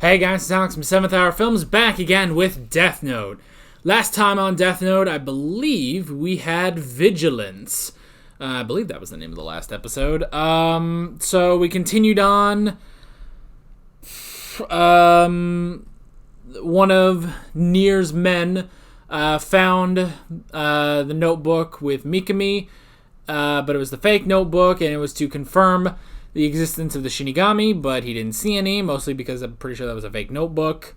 Hey guys, it's Alex from 7th Hour Films back again with Death Note. Last time on Death Note, I believe we had Vigilance. I believe that was the name of the last episode. So we continued on. One of Nier's men found the notebook with Mikami, but it was the fake notebook, and it was to confirm the existence of the Shinigami, but he didn't see any, mostly because I'm pretty sure that was a fake notebook.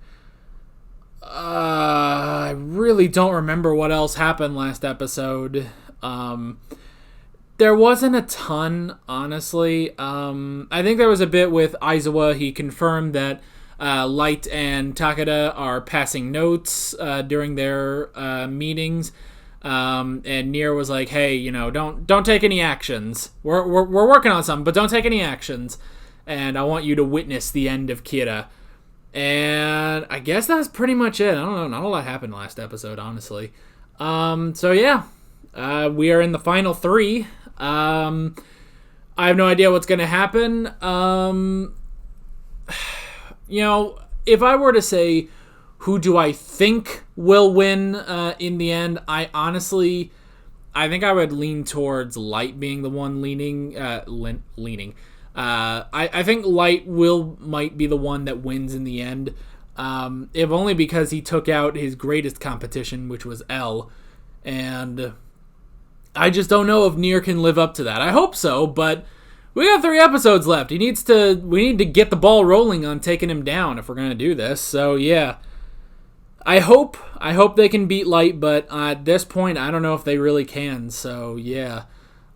I really don't remember what else happened last episode. There wasn't a ton, honestly. I think there was a bit with Aizawa. He confirmed that Light and Takeda are passing notes during their meetings. And Nier was like, hey, don't take any actions. We're working on something, but don't take any actions. And I want you to witness the end of Kira. And I guess that's pretty much it. I don't know. Not a lot happened last episode, honestly. So yeah, we are in the final three. I have no idea what's going to happen. If I were to say, who do I think will win in the end? I think I would lean towards Light being the one leaning. I think Light might be the one that wins in the end, if only because he took out his greatest competition, which was L, and I just don't know if Nier can live up to that. I hope so, but we got 3 episodes left. We need to get the ball rolling on taking him down if we're gonna do this. So yeah. I hope they can beat Light, but at this point, I don't know if they really can. So yeah,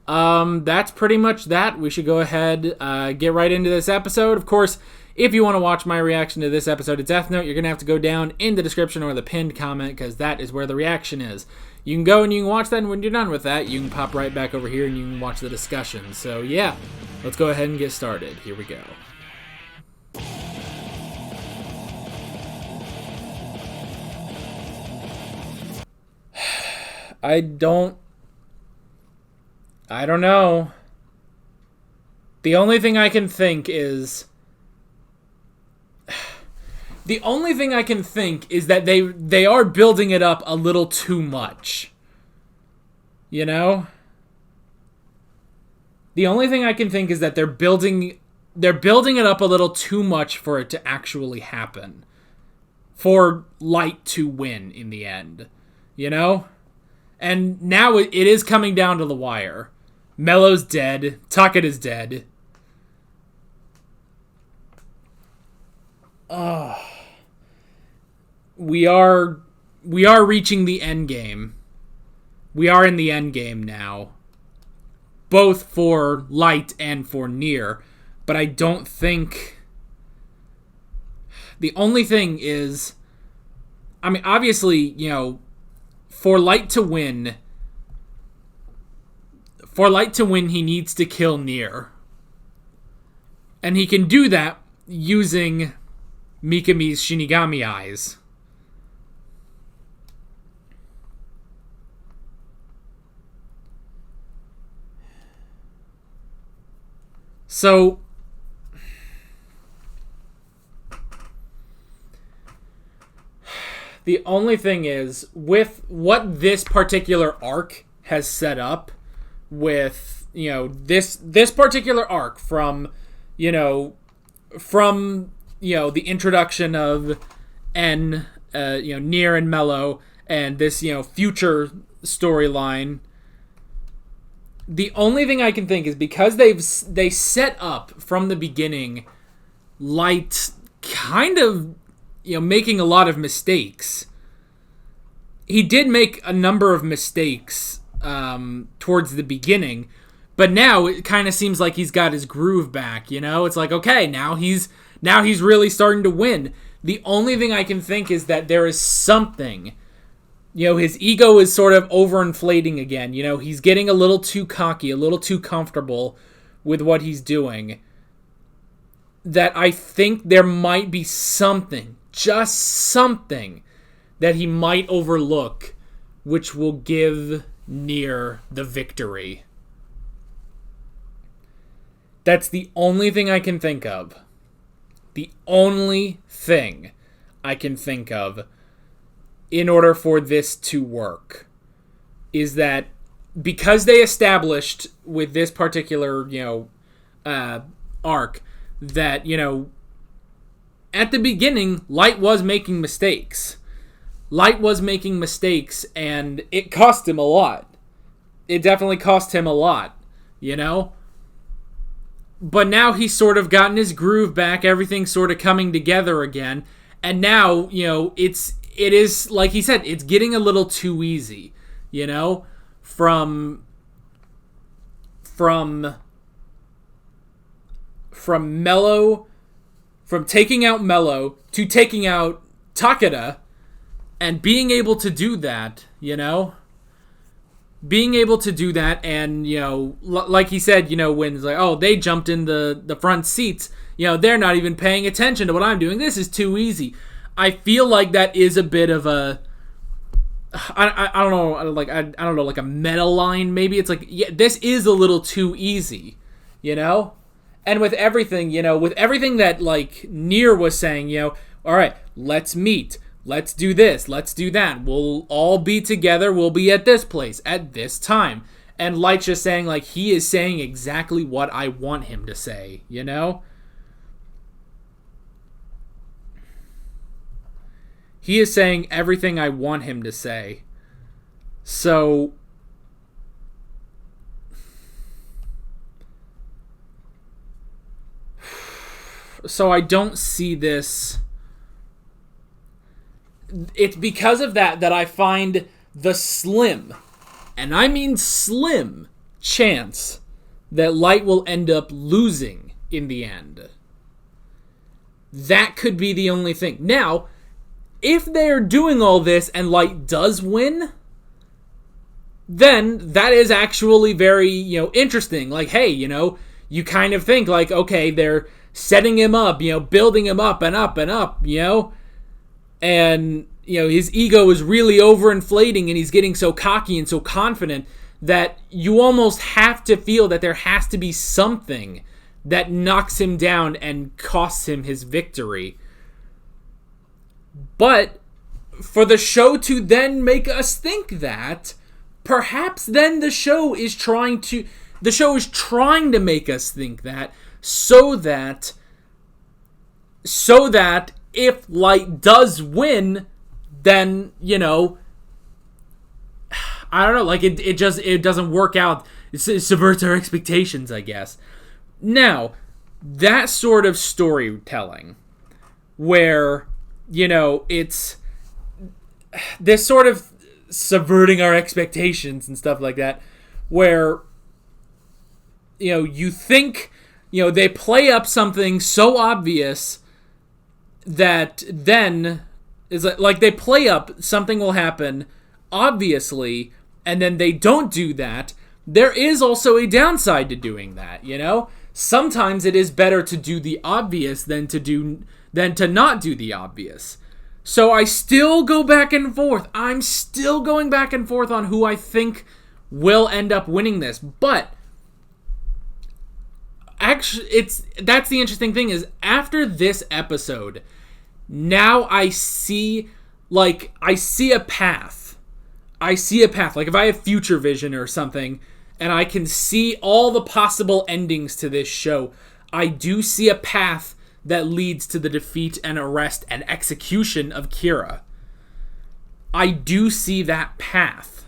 that's pretty much that. We should go ahead, get right into this episode. Of course, if you want to watch my reaction to this episode of Death Note, you're gonna have to go down in the description or the pinned comment, because that is where the reaction is. You can go and you can watch that, and when you're done with that, you can pop right back over here and you can watch the discussion. So yeah, let's go ahead and get started. Here we go. I don't know. The only thing I can think is that they are building it up a little too much. You know? The only thing I can think is that they're building it up a little too much for it to actually happen. For Light to win in the end. You know? And now it is coming down to the wire. Mello's dead. Takeda's dead. We are reaching the endgame. We are in the endgame now. Both for Light and for Nier. But I don't think... The only thing is... I mean, obviously, for Light to win, he needs to kill Nier. And he can do that using Mikami's Shinigami eyes. So, the only thing is, with what this particular arc has set up, with, this particular arc from the introduction of Nier and Mello, and this, future storyline, the only thing I can think is because they set up from the beginning Light kind of making a lot of mistakes. He did make a number of mistakes towards the beginning, but now it kind of seems like he's got his groove back, It's like, okay, now he's really starting to win. The only thing I can think is that there is something, his ego is sort of overinflating again. He's getting a little too cocky, a little too comfortable with what he's doing. That I think there might be something, just something, that he might overlook, which will give Nier the victory. That's the only thing I can think of. The only thing I can think of in order for this to work is that because they established with this particular, arc that, at the beginning, Light was making mistakes. And it cost him a lot. It definitely cost him a lot, But now he's sort of gotten his groove back, everything's sort of coming together again, and now, it is, like he said, it's getting a little too easy, from Mello, from taking out Mello to taking out Takeda, and being able to do that, being able to do that, and, like he said, when it's like, oh, they jumped in the front seats, they're not even paying attention to what I'm doing. This is too easy. I feel like that is a bit of a, I don't know, like, I don't know, like a meta line, maybe. It's like, yeah, this is a little too easy, And with everything, with everything that, like, Nier was saying, all right, let's meet. Let's do this. Let's do that. We'll all be together. We'll be at this place at this time. And Light's just saying, like, he is saying exactly what I want him to say, He is saying everything I want him to say. So I don't see this. It's because of that I find the slim, and I mean slim, chance that Light will end up losing in the end. That could be the only thing. Now, if they're doing all this and Light does win, then that is actually very, interesting. Like, hey, you kind of think, like, okay, they're setting him up, building him up and up and up, and, his ego is really overinflating and he's getting so cocky and so confident that you almost have to feel that there has to be something that knocks him down and costs him his victory. But for the show to then make us think that, perhaps then the show is trying to make us think that so that if Light does win, then, I don't know, like, it doesn't work out. It subverts our expectations, I guess. Now, that sort of storytelling where, it's this sort of subverting our expectations and stuff like that, where, you think, they play up something so obvious that then is like they play up something will happen obviously, and then they don't do that. There is also a downside to doing that, Sometimes it is better to do the obvious than to not do the obvious. So I still go back and forth. I'm still going back and forth on who I think will end up winning this. But actually, that's the interesting thing is after this episode, now I see a path. Like if I have future vision or something and I can see all the possible endings to this show, I do see a path that leads to the defeat and arrest and execution of Kira. I do see that path.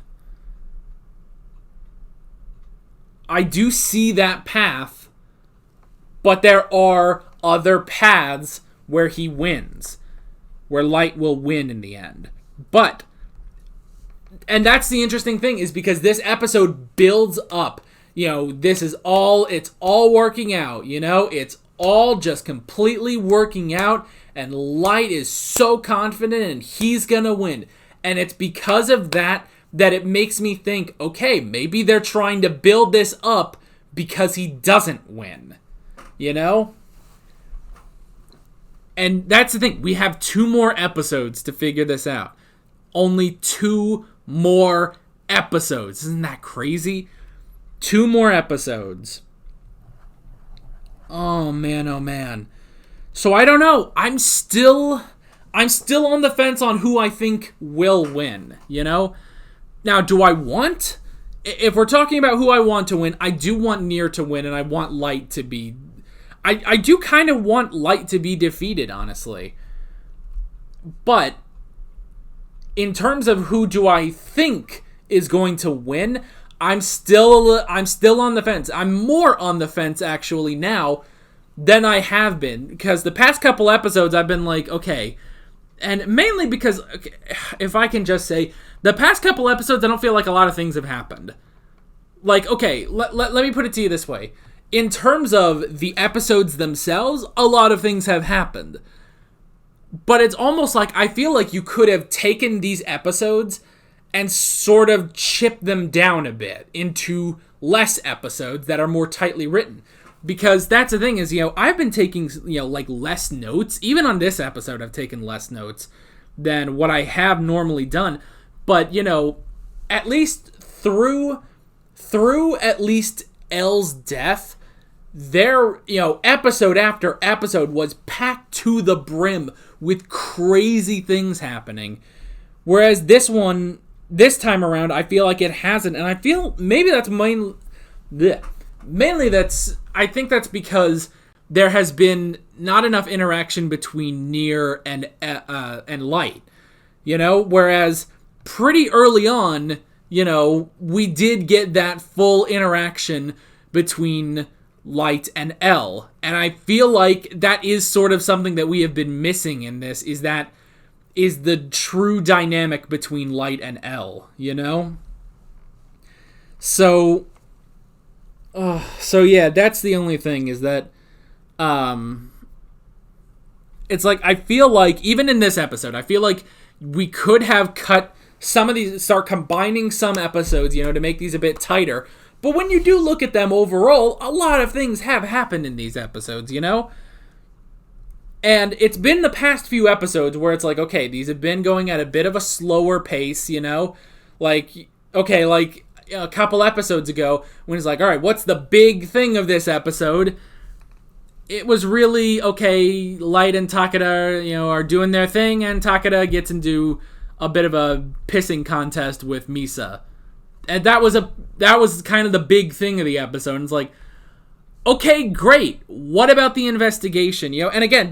But there are other paths where he wins, where Light will win in the end. And that's the interesting thing, is because this episode builds up. It's all working out, it's all just completely working out, and Light is so confident and he's gonna win. And it's because of that it makes me think, okay, maybe they're trying to build this up because he doesn't win, And that's the thing, we have 2 more episodes to figure this out. Only 2 more episodes. Isn't that crazy? 2 more episodes. Oh man, oh man. So I don't know. I'm still on the fence on who I think will win, you know? Now, do I want... If we're talking about who I want to win, I do want Nier to win, and I want Light to be... I do kind of want Light to be defeated, honestly. But, in terms of who do I think is going to win, I'm still on the fence. I'm more on the fence, actually, now than I have been. Because the past couple episodes, I've been like, okay... And mainly because, if I can just say, the past couple episodes, I don't feel like a lot of things have happened. Like, okay, let me put it to you this way. In terms of the episodes themselves, a lot of things have happened. But it's almost like, I feel like you could have taken these episodes and sort of chipped them down a bit into less episodes that are more tightly written. Because that's the thing is, I've been taking, like less notes. Even on this episode, I've taken less notes than what I have normally done. But, at least through at least L's death, their, episode after episode was packed to the brim with crazy things happening. Whereas this time around, I feel like it hasn't. And I feel maybe that's I think that's because there has been not enough interaction between Nier and Light, whereas pretty early on, we did get that full interaction between Light and L, and I feel like that is sort of something that we have been missing in this, is the true dynamic between Light and L, So yeah, that's the only thing is that, it's like, I feel like, even in this episode, I feel like we could have cut some of these, start combining some episodes, to make these a bit tighter. But when you do look at them overall, a lot of things have happened in these episodes, And it's been the past few episodes where it's like, okay, these have been going at a bit of a slower pace, Like, okay, like... a couple episodes ago when it's like, all right, what's the big thing of this episode? It was really, okay, Light and Takeda, are doing their thing, and Takeda gets into a bit of a pissing contest with Misa. And that was kind of the big thing of the episode. And it's like, okay, great. What about the investigation? And again,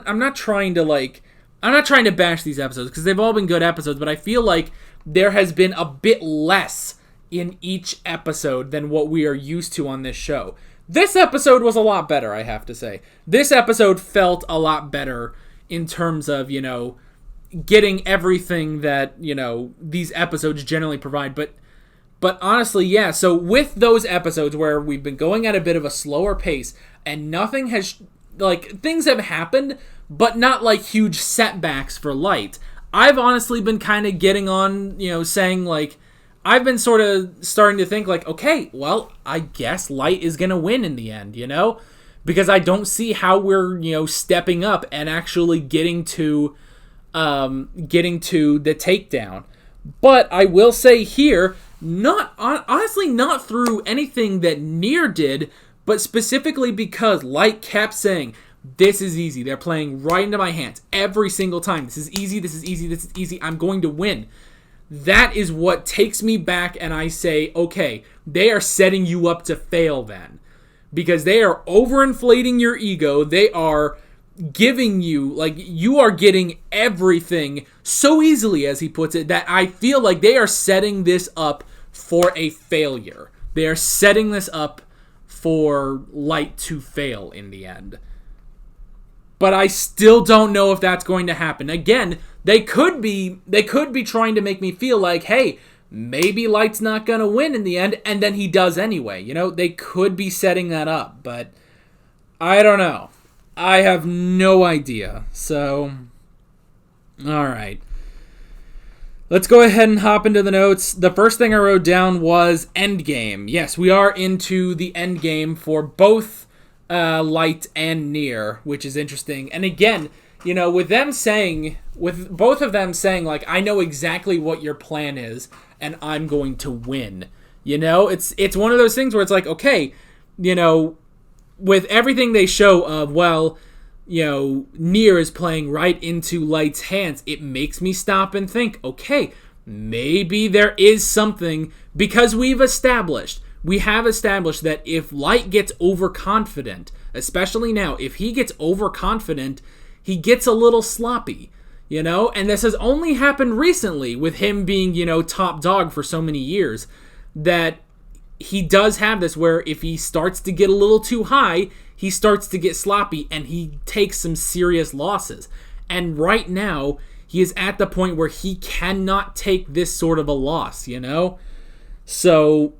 I'm not trying to bash these episodes because they've all been good episodes, but I feel like there has been a bit less in each episode than what we are used to on this show. This episode was a lot better, I have to say. This episode felt a lot better in terms of, getting everything that, these episodes generally provide. But honestly, yeah, so with those episodes where we've been going at a bit of a slower pace and nothing has, things have happened, but not like huge setbacks for Light. I've honestly been kind of getting on, saying I've been sort of starting to think okay, well, I guess Light is going to win in the end, Because I don't see how we're, stepping up and actually getting to the takedown. But I will say here, honestly not through anything that Nier did, but specifically because Light kept saying, this is easy. They're playing right into my hands every single time. This is easy, this is easy, this is easy. I'm going to win. That is what takes me back, and I say, okay, they are setting you up to fail then. Because they are overinflating your ego. They are giving you, you are getting everything so easily, as he puts it, that I feel like they are setting this up for a failure. They are setting this up for Light to fail in the end. But I still don't know if that's going to happen. Again, they could be trying to make me feel like, hey, maybe Light's not going to win in the end, and then he does anyway. They could be setting that up, but I don't know. I have no idea. So, all right. Let's go ahead and hop into the notes. The first thing I wrote down was endgame. Yes, we are into the endgame for both Light and Nier, which is interesting. And again, with both of them saying, I know exactly what your plan is, and I'm going to win. It's one of those things where it's like, okay, with everything they show of, well, Nier is playing right into Light's hands, it makes me stop and think, okay, maybe there is something, because we have established that if Light gets overconfident, especially now, if he gets overconfident, he gets a little sloppy, and this has only happened recently with him being, top dog for so many years, that he does have this where if he starts to get a little too high, he starts to get sloppy and he takes some serious losses. And right now, he is at the point where he cannot take this sort of a loss, So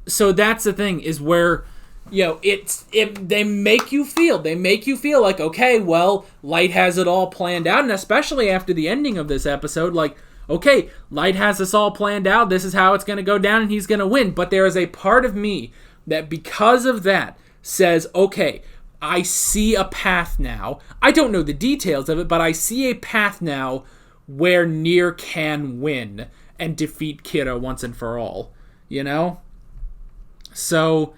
that's the thing, is where they make you feel like, okay, well, Light has it all planned out, and especially after the ending of this episode, like, okay, Light has this all planned out, this is how it's going to go down, and he's going to win. But there is a part of me that, because of that, says, okay, I see a path now. I don't know the details of it, but I see a path now where Nier can win and defeat Kira once and for all, So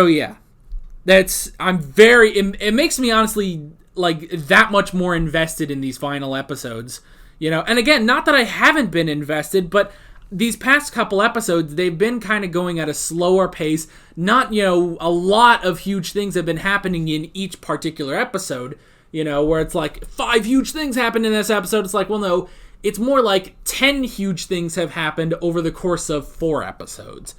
yeah, it makes me honestly like that much more invested in these final episodes, and again, not that I haven't been invested, but these past couple episodes, they've been kind of going at a slower pace, not, a lot of huge things have been happening in each particular episode, where it's like 5 huge things happened in this episode. It's like, well, no, it's more like 10 huge things have happened over the course of 4 episodes,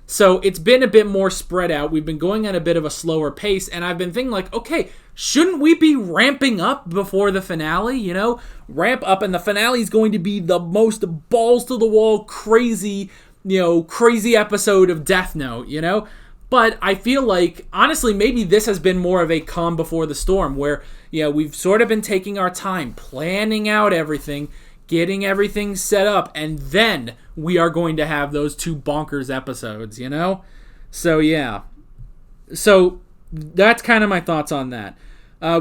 So it's been a bit more spread out. We've been going at a bit of a slower pace, and I've been thinking like, okay, shouldn't we be ramping up before the finale, Ramp up, and the finale is going to be the most balls-to-the-wall, crazy episode of Death Note, But I feel like, honestly, maybe this has been more of a calm before the storm, where, we've sort of been taking our time, planning out everything, getting everything set up, and then we are going to have those 2 bonkers episodes, So, yeah. So, that's kind of my thoughts on that.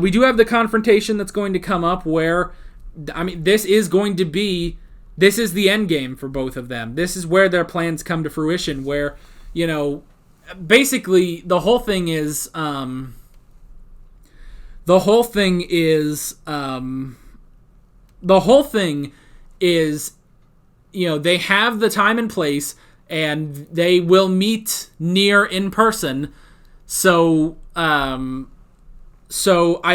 We do have the confrontation that's going to come up where, this is the endgame for both of them. This is where their plans come to fruition, where, basically, the whole thing is, they have the time and place, and they will meet Nier in person. So I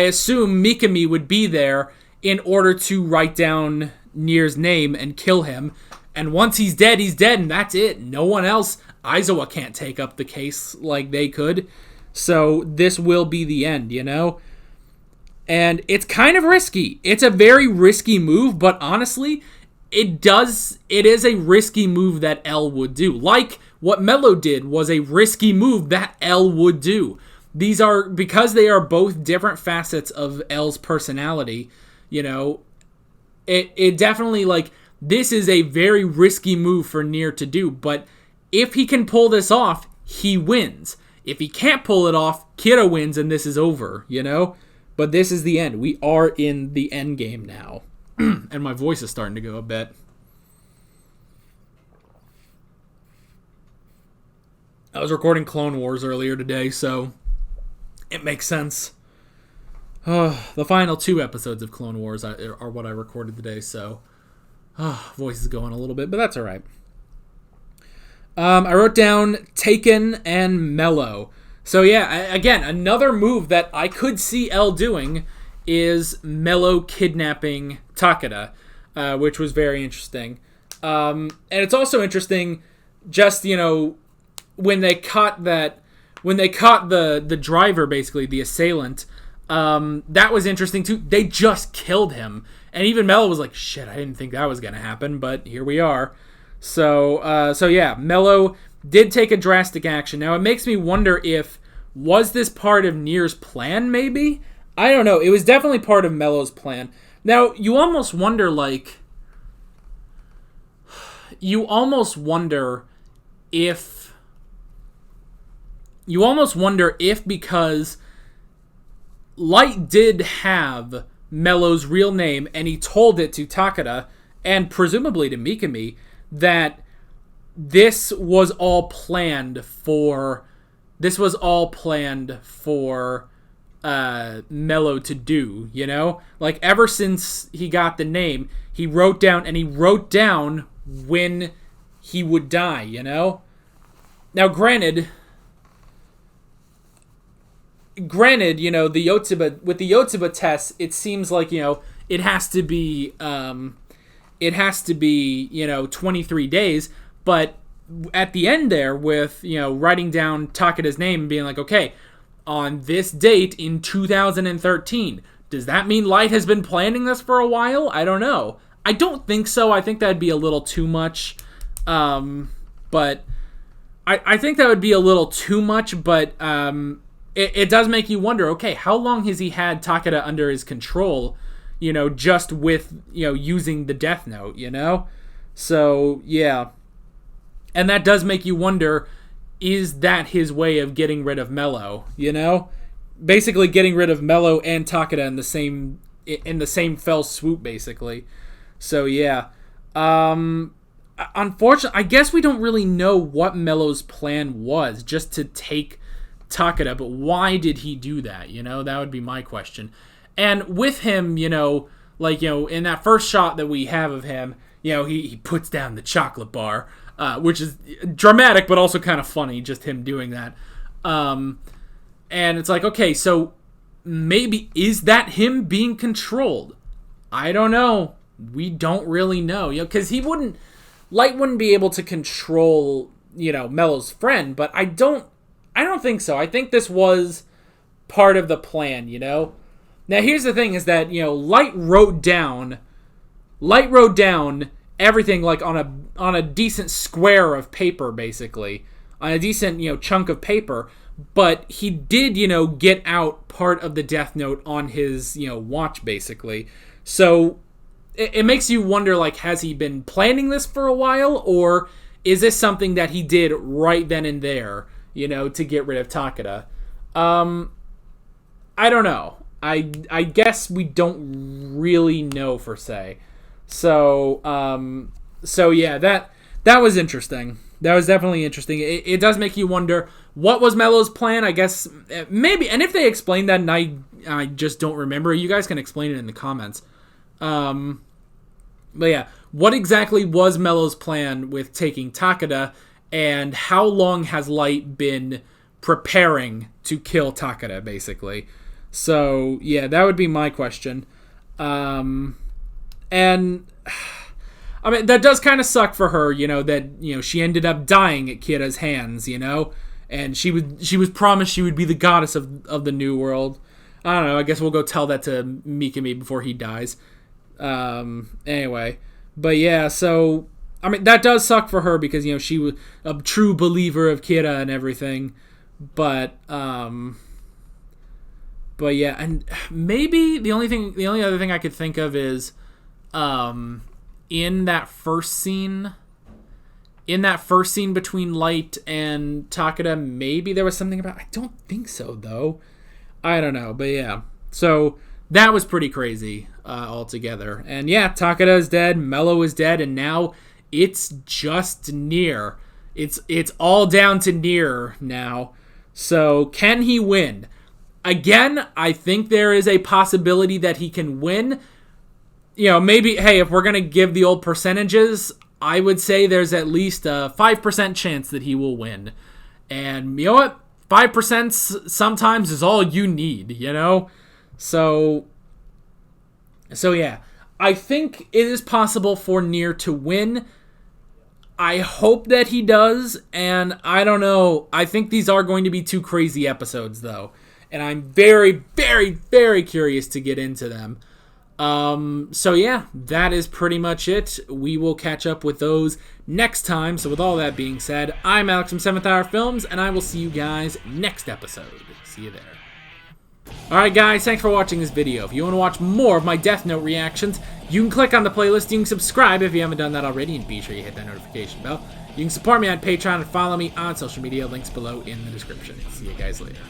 assume Mikami would be there in order to write down Nier's name and kill him. And once he's dead, and that's it. No one else. Aizawa can't take up the case like they could. So this will be the end, And it's kind of risky. It's a very risky move, but honestly, it is a risky move that L would do. Like what Mello did was a risky move that L would do. Because they are both different facets of L's personality, it definitely, like, this is a very risky move for Nier to do, but if he can pull this off, he wins. If he can't pull it off, Kira wins and this is over, But this is the end. We are in the end game now. And my voice is starting to go a bit. I was recording Clone Wars earlier today, so it makes sense. The final 2 episodes of Clone Wars are what I recorded today, so voice is going a little bit, but that's all right. I wrote down Taken and Mello. So yeah, again, another move that I could see L doing is Mello kidnapping Takeda, which was very interesting. And it's also interesting, just, when they caught the driver, basically, the assailant, that was interesting too. They just killed him. And even Mello was like, shit, I didn't think that was going to happen, but here we are. So yeah, Mello did take a drastic action. Now, it makes me wonder was this part of Nier's plan, maybe? I don't know. It was definitely part of Mello's plan. Now, you almost wonder if because Light did have Mello's real name, and he told it to Takeda, and presumably to Mikami, that this was all planned for Mello to do, you know? Like, ever since he got the name, he wrote down when he would die, you know? Now, granted, you know, the Yotsuba test, it seems like, you know, it has to be, you know, 23 days, but at the end there with, you know, writing down Takeda's name and being like, okay, on this date in 2013, does that mean Light has been planning this for a while? I don't know. I don't think so. I think that'd be a little too much. But I think that would be a little too much, but it does make you wonder, okay, how long has he had Takeda under his control, you know, just with, you know, using the Death Note, you know? So, yeah. And that does make you wonder, is that his way of getting rid of Mello, you know? Basically getting rid of Mello and Takeda in the same fell swoop, basically. So, yeah. Unfortunately, I guess we don't really know what Mello's plan was, just to take Takeda, but why did he do that, you know? That would be my question. And with him, you know, like, you know, in that first shot that we have of him, you know, he puts down the chocolate bar, which is dramatic, but also kind of funny, just him doing that. And it's like, okay, so maybe, is that him being controlled? I don't know. We don't really know, you know, because Light wouldn't be able to control, you know, Mello's friend, but I don't think so. I think this was part of the plan, you know? Now, here's the thing, is that, you know, Light wrote down everything, like, on a decent square of paper, basically. On a decent, you know, chunk of paper. But he did, you know, get out part of the Death Note on his, you know, watch, basically. So it makes you wonder, like, has he been planning this for a while? Or is this something that he did right then and there, you know, to get rid of Takeda? I don't know. I guess we don't really know, per se. So yeah, that was interesting. That was definitely interesting. It does make you wonder, what was Mello's plan? I guess maybe, and if they explained that and I just don't remember, you guys can explain it in the comments. But yeah, what exactly was Mello's plan with taking Takeda, and how long has Light been preparing to kill Takeda, basically? So yeah, that would be my question. And I mean, that does kind of suck for her, you know, that, you know, she ended up dying at Kira's hands, you know, and she was promised she would be the goddess of the New World. I don't know, I guess we'll go tell that to Mikami before he dies. Anyway, but yeah, so, I mean, that does suck for her because, you know, she was a true believer of Kira and everything, but yeah, and maybe the only other thing I could think of is, in that first scene between Light and Takeda, maybe there was something about, I don't think so, though. I don't know, but yeah. So, that was pretty crazy, altogether. And yeah, Takeda is dead, Mello is dead, and now it's just Nier. It's all down to Nier now. So, can he win? Again, I think there is a possibility that he can win. You know, maybe, hey, if we're going to give the old percentages, I would say there's at least a 5% chance that he will win. And you know what? 5% sometimes is all you need, you know? So yeah. I think it is possible for Nier to win. I hope that he does, and I don't know. I think these are going to be 2 crazy episodes, though. And I'm very, very, very curious to get into them. So yeah, that is pretty much it. We will catch up with those next time. So with all that being said, I'm Alex from 7th Hour Films, and I will see you guys next episode. See you there. Alright guys, thanks for watching this video. If you want to watch more of my Death Note reactions, you can click on the playlist, you can subscribe if you haven't done that already, and be sure you hit that notification bell. You can support me on Patreon and follow me on social media, links below in the description. See you guys later.